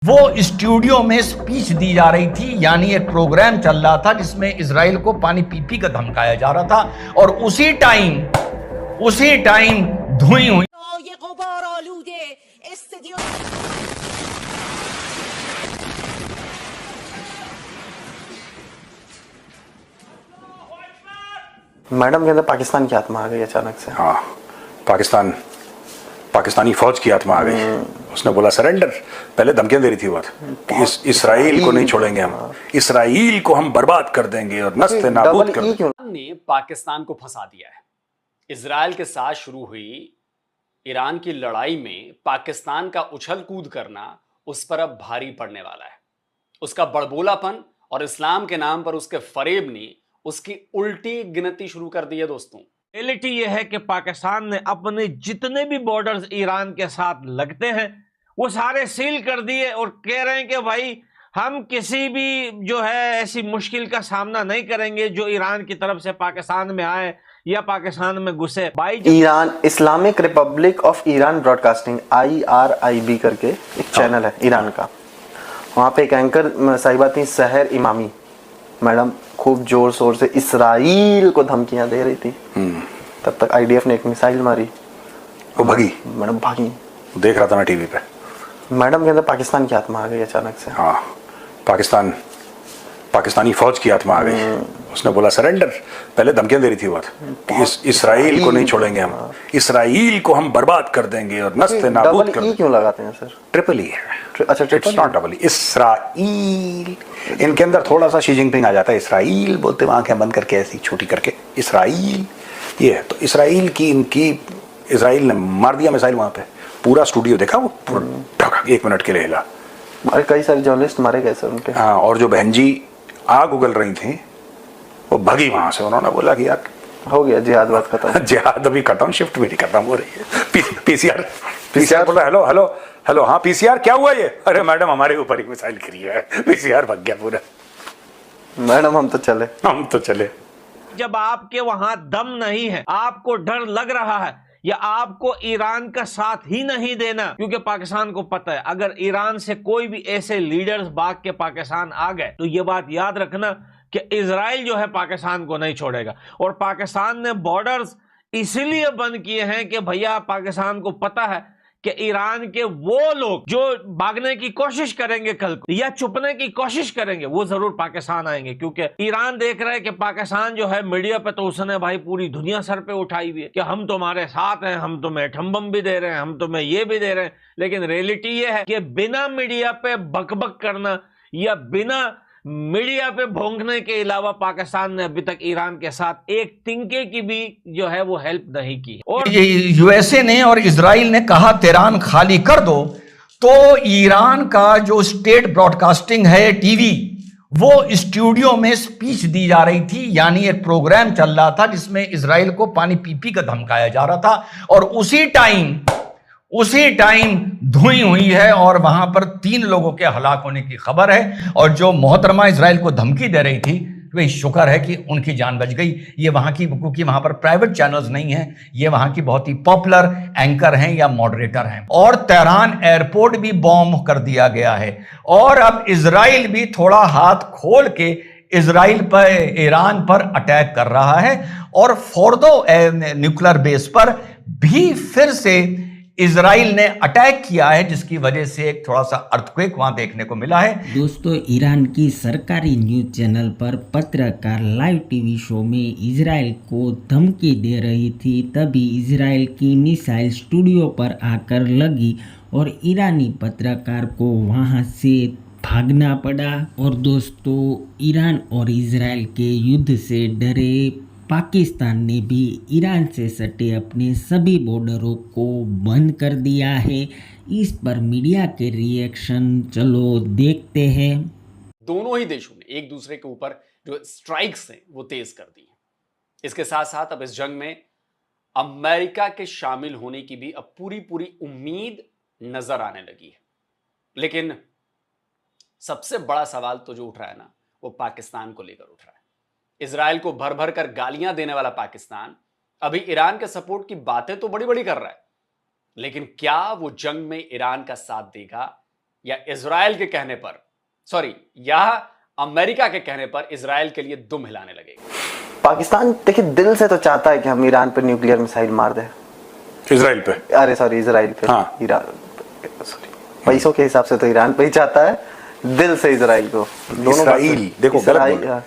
वो स्टूडियो में स्पीच दी जा रही थी, यानी एक प्रोग्राम चल रहा था जिसमें इजराइल को पानी पी कर धमकाया जा रहा था और उसी टाइम धुई हुई मैडम के अंदर पाकिस्तान की आत्मा आ गई अचानक से। हाँ, पाकिस्तानी फौज की आत्मा आ गई। उसने बोला सरेंडर। पहले धमकियां दे रही थी वो कि इसराइल को नहीं छोड़ेंगे हम, इसराइल को हम बर्बाद कर देंगे और नस्ल नाबूद कर देंगे। ने पाकिस्तान को फंसा दिया है। इजराइल के साथ शुरू हुई ईरान की लड़ाई में पाकिस्तान का उछल कूद करना उस पर अब भारी पड़ने वाला है। उसका बड़बोलापन और इस्लाम के नाम पर उसके फरेब ने उसकी उल्टी गिनती शुरू कर दी है। दोस्तों, रियलिटी यह है कि पाकिस्तान ने अपने जितने भी बॉर्डर्स ईरान के साथ लगते हैं वो सारे सील कर दिए और कह रहे हैं कि भाई हम किसी भी जो है ऐसी मुश्किल का सामना नहीं करेंगे जो ईरान की तरफ से पाकिस्तान में आए या पाकिस्तान में घुसे। भाई Iran Islamic Republic of Iran broadcasting IRIB करके एक चैनल है ईरान का। वहाँ पे एक एंकर साहिबा थी सहर इमामी मैडम, खूब जोर शोर से इसराइल को धमकियां दे रही थी। तब तक IDF ने एक मिसाइल मारी, वो भागी। मैडम भागी। देख रहा था मैं टीवी पे। मैडम के अंदर पाकिस्तान की आत्मा आ गई अचानक से। हाँ, पाकिस्तानी फौज की आत्मा आ गई। उसने बोला सरेंडर। पहले धमकियां दे रही थी वो कि इसराइल को नहीं छोड़ेंगे हम, इसराइल को हम बर्बाद कर देंगे और नस्ल नाबूद कर देंगे। क्यों लगाते हैं सर? ट्रिपल ई है। अच्छा, it's not double E. Israel, इनके अंदर थोड़ा सा शी जिनपिंग आ जाता है। इसराइल बोलते वहां आंखें बंद करके ऐसी छोटी करके इसराइल। ये है तो इसराइल की इनकी इसराइल ने मार दिया मिसाइल वहां पे। पूरा स्टूडियो देखा वो पूरा 1 मिनट के लिए हिला। अरे कई सारे जर्नलिस्ट मारे गए सर उनके। हाँ, और जो बहन जी आग उगल रही थी वो भगी वहां से। उन्होंने बोला कि यार हो गया जिहाद बात खत्म। जिहाद अभी खत्म, शिफ्ट भी नहीं खत्म हो रही है। पीसीआर बोला हेलो हाँ पीसीआर क्या हुआ ये? अरे मैडम हमारे ऊपर एक मिसाइल गिरी है। पीसीआर भाग गया पूरा। मैडम हम तो चले। जब आपके वहां दम नहीं है, आपको डर लग रहा है या आपको ईरान का साथ ही नहीं देना, क्योंकि पाकिस्तान को पता है अगर ईरान से कोई भी ऐसे लीडर्स भाग के पाकिस्तान आ गए तो ये बात याद रखना कि इजराइल जो है पाकिस्तान को नहीं छोड़ेगा। और पाकिस्तान ने बॉर्डर्स इसीलिए बंद किए हैं कि भैया पाकिस्तान को पता है कि ईरान के वो लोग जो भागने की कोशिश करेंगे कल को या छुपने की कोशिश करेंगे वो जरूर पाकिस्तान आएंगे, क्योंकि ईरान देख रहा है कि पाकिस्तान जो है मीडिया पे तो उसने भाई पूरी दुनिया सर पे उठाई हुई है कि हम तुम्हारे साथ हैं, हम तुम्हें एटम बम भी दे रहे हैं, हम तुम्हें ये भी दे रहे हैं। लेकिन रियलिटी ये है कि बिना मीडिया पे बकबक करना या बिना मीडिया पे भोंकने के अलावा पाकिस्तान ने अभी तक ईरान के साथ एक तिनके की भी जो है वो हेल्प नहीं की। और USA ने और इजराइल ने कहा तेहरान खाली कर दो, तो ईरान का जो स्टेट ब्रॉडकास्टिंग है टीवी, वो स्टूडियो में स्पीच दी जा रही थी, यानी एक प्रोग्राम चल रहा था जिसमें इजराइल को पानी पी कर धमकाया जा रहा था और उसी टाइम धुई हुई है और वहां पर 3 लोगों के हलाक होने की खबर है। और जो मोहतरमा इजराइल को धमकी दे रही थी वे शुक्र है कि उनकी जान बच गई। ये वहां की, क्योंकि वहां पर प्राइवेट चैनल्स नहीं हैं, ये वहां की बहुत ही पॉपुलर एंकर हैं या मॉडरेटर हैं। और तेहरान एयरपोर्ट भी बॉम्ब कर दिया गया है और अब इजराइल भी थोड़ा हाथ खोल के ईरान पर अटैक कर रहा है और फोर्दो न्यूक्लियर बेस पर भी फिर से इजराइल ने अटैक किया है, जिसकी वजह से एक थोड़ा सा अर्थक्वेक वहां देखने को मिला है। दोस्तों, ईरान की सरकारी न्यूज चैनल पर पत्रकार लाइव टीवी शो में इजराइल को धमकी दे रही थी, तभी इजराइल की मिसाइल स्टूडियो पर आकर लगी और ईरानी पत्रकार को वहां से भागना पड़ा। और दोस्तों, ईरान और इजराइल के युद्ध से डरे पाकिस्तान ने भी ईरान से सटे अपने सभी बॉर्डरों को बंद कर दिया है। इस पर मीडिया के रिएक्शन चलो देखते हैं। दोनों ही देशों ने एक दूसरे के ऊपर जो स्ट्राइक्स हैं वो तेज कर दी हैं। इसके साथ साथ अब इस जंग में अमेरिका के शामिल होने की भी अब पूरी उम्मीद नजर आने लगी है। लेकिन सबसे बड़ा सवाल तो जो उठ रहा है ना, वो पाकिस्तान को लेकर उठ रहा है। इजराइल को भर भर कर गालियां देने वाला पाकिस्तान अभी ईरान के सपोर्ट की बातें तो बड़ी बड़ी कर रहा है, लेकिन क्या वो जंग में ईरान का साथ देगा या इजराइल के कहने पर, सॉरी, या अमेरिका के कहने पर इजराइल के लिए दुम हिलाने लगेगा? पाकिस्तान देखिए दिल से तो चाहता है कि हम ईरान पर न्यूक्लियर मिसाइल मार दें। इजराइल पे, अरे सॉरी, इजराइल पे। हाँ। ईरान, सॉरी, पैसों के हिसाब से तो ईरान पे ही चाहता है, दिल से इजराइल को। दोनों इसराइल, देखो गलत बोल रहे हो।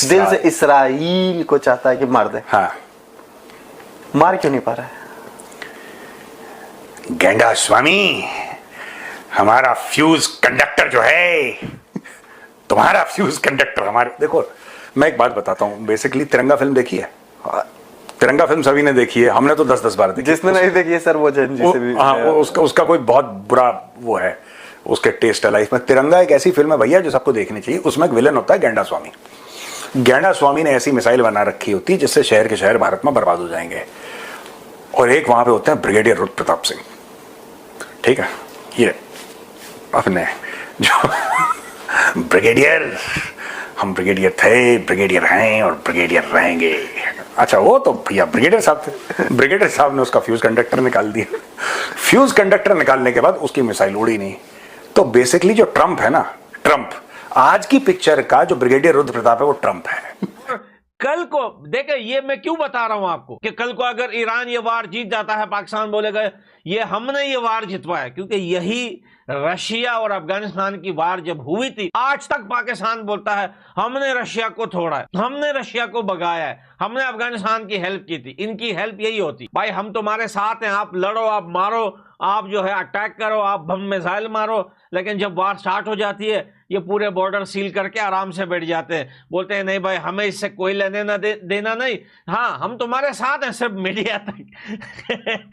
दिल से इसराइल को चाहता है कि मार दे। हाँ, मार क्यों नहीं पा रहा है? गेंडा स्वामी, हमारा फ्यूज कंडक्टर जो है, तुम्हारा फ्यूज कंडक्टर हमारे, देखो मैं एक बात बताता हूँ, बेसिकली तिरंगा फिल्म देखी है? तिरंगा फिल्म सभी ने देखी है, हमने तो 10-10 बार देखी। जिसने नहीं देखी है सर वो जनजी से भी, हाँ, उसका कोई बहुत बुरा वो है, उसके टेस्ट है लाइफ में। तिरंगा एक ऐसी फिल्म है भैया जो सबको देखनी चाहिए। उसमें एक विलन होता है गेंडा स्वामी। गेंडा स्वामी ने ऐसी मिसाइल बना रखी होती जिससे शहर के शहर भारत में बर्बाद हो जाएंगे। और एक वहां पे होते हैं ब्रिगेडियर रुद्र प्रताप सिंह, ठीक है, ये अपने जो ब्रिगेडियर, हम ब्रिगेडियर थे, ब्रिगेडियर हैं और ब्रिगेडियर रहेंगे। अच्छा, वो तो भैया ब्रिगेडियर साहब थे। ब्रिगेडियर साहब ने उसका फ्यूज कंडक्टर निकाल दिया। फ्यूज कंडक्टर निकालने के बाद उसकी मिसाइल उड़ी नहीं। तो बेसिकली जो ट्रंप है ना, ट्रंप आज की पिक्चर का जो ब्रिगेडियर रुद्र प्रताप है वो ट्रंप है। कल को देखे, ये मैं क्यों बता रहा हूं आपको कि कल को अगर ईरान ये वार जीत जाता है, पाकिस्तान बोलेगा ये हमने ये वार जितवाया, क्योंकि यही रशिया और अफगानिस्तान की वार जब हुई थी, आज तक पाकिस्तान बोलता है हमने रशिया को तोड़ा है, हमने रशिया को भगाया है, हमने अफगानिस्तान की हेल्प की थी। इनकी हेल्प यही होती, भाई हम तुम्हारे साथ हैं, आप लड़ो, आप मारो, आप जो है अटैक करो, आप बम मिसाइल मारो। लेकिन जब वार स्टार्ट हो जाती है, ये पूरे बॉर्डर सील करके आराम से बैठ जाते हैं, बोलते हैं नहीं भाई हमें इससे कोई लेने ना देना नहीं, हाँ हम तुम्हारे साथ हैं, सिर्फ मीडिया तक।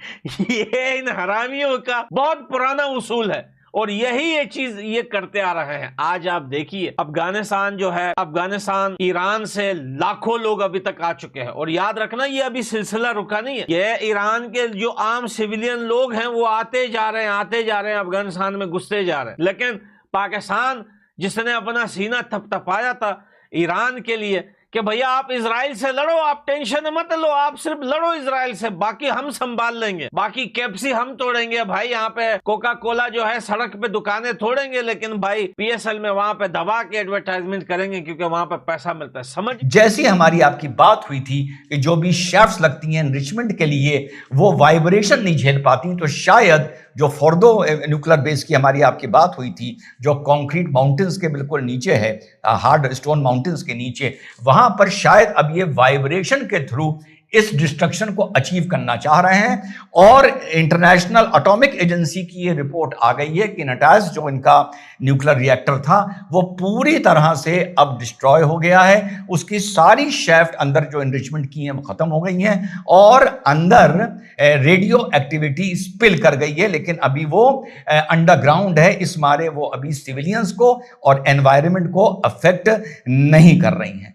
ये इन हरामियों का बहुत पुराना उसूल है और यही ये चीज ये करते आ रहे हैं। आज आप देखिए अफगानिस्तान जो है, अफगानिस्तान ईरान से लाखों लोग अभी तक आ चुके हैं। और याद रखना ये अभी सिलसिला रुका नहीं है, ये ईरान के जो आम सिविलियन लोग हैं वो आते जा रहे हैं, अफगानिस्तान में घुसते जा रहे हैं। लेकिन पाकिस्तान जिसने अपना सीना थपथपाया था ईरान के लिए कि भैया आप इजराइल से लड़ो, आप टेंशन मत लो, आप सिर्फ लड़ो इजराइल से, बाकी हम संभाल लेंगे, बाकी केएफसी हम तोड़ेंगे भाई, यहाँ पे कोका कोला जो है सड़क पे दुकानें तोड़ेंगे, लेकिन भाई पीएसएल में वहां पे दबा के एडवर्टाइजमेंट करेंगे क्योंकि वहां पे पैसा मिलता है। समझ जैसी हमारी आपकी बात हुई थी कि जो भी शेफ्स लगती हैं एनरिचमेंट के लिए वो वाइब्रेशन नहीं झेल पाती, तो शायद जो फोर्डो न्यूक्लियर बेस की हमारी आपकी बात हुई थी, जो कंक्रीट माउंटेन्स के बिल्कुल नीचे है, हार्ड स्टोन माउंटेन्स के नीचे, वहां पर शायद अब ये वाइब्रेशन के थ्रू इस डिस्ट्रक्शन को अचीव करना चाह रहे हैं। और इंटरनेशनल एटॉमिक एजेंसी की ये रिपोर्ट आ गई है कि नटास जो इनका न्यूक्लियर रिएक्टर था वो पूरी तरह से अब डिस्ट्रॉय हो गया है, उसकी सारी शेफ्ट अंदर जो एनरिचमेंट की हैं वो खत्म हो गई हैं और अंदर रेडियो एक्टिविटी स्पिल कर गई है, लेकिन अभी वो अंडरग्राउंड है, इस मारे वो अभी सिविलियंस को और एनवायरनमेंट को अफेक्ट नहीं कर रही हैं।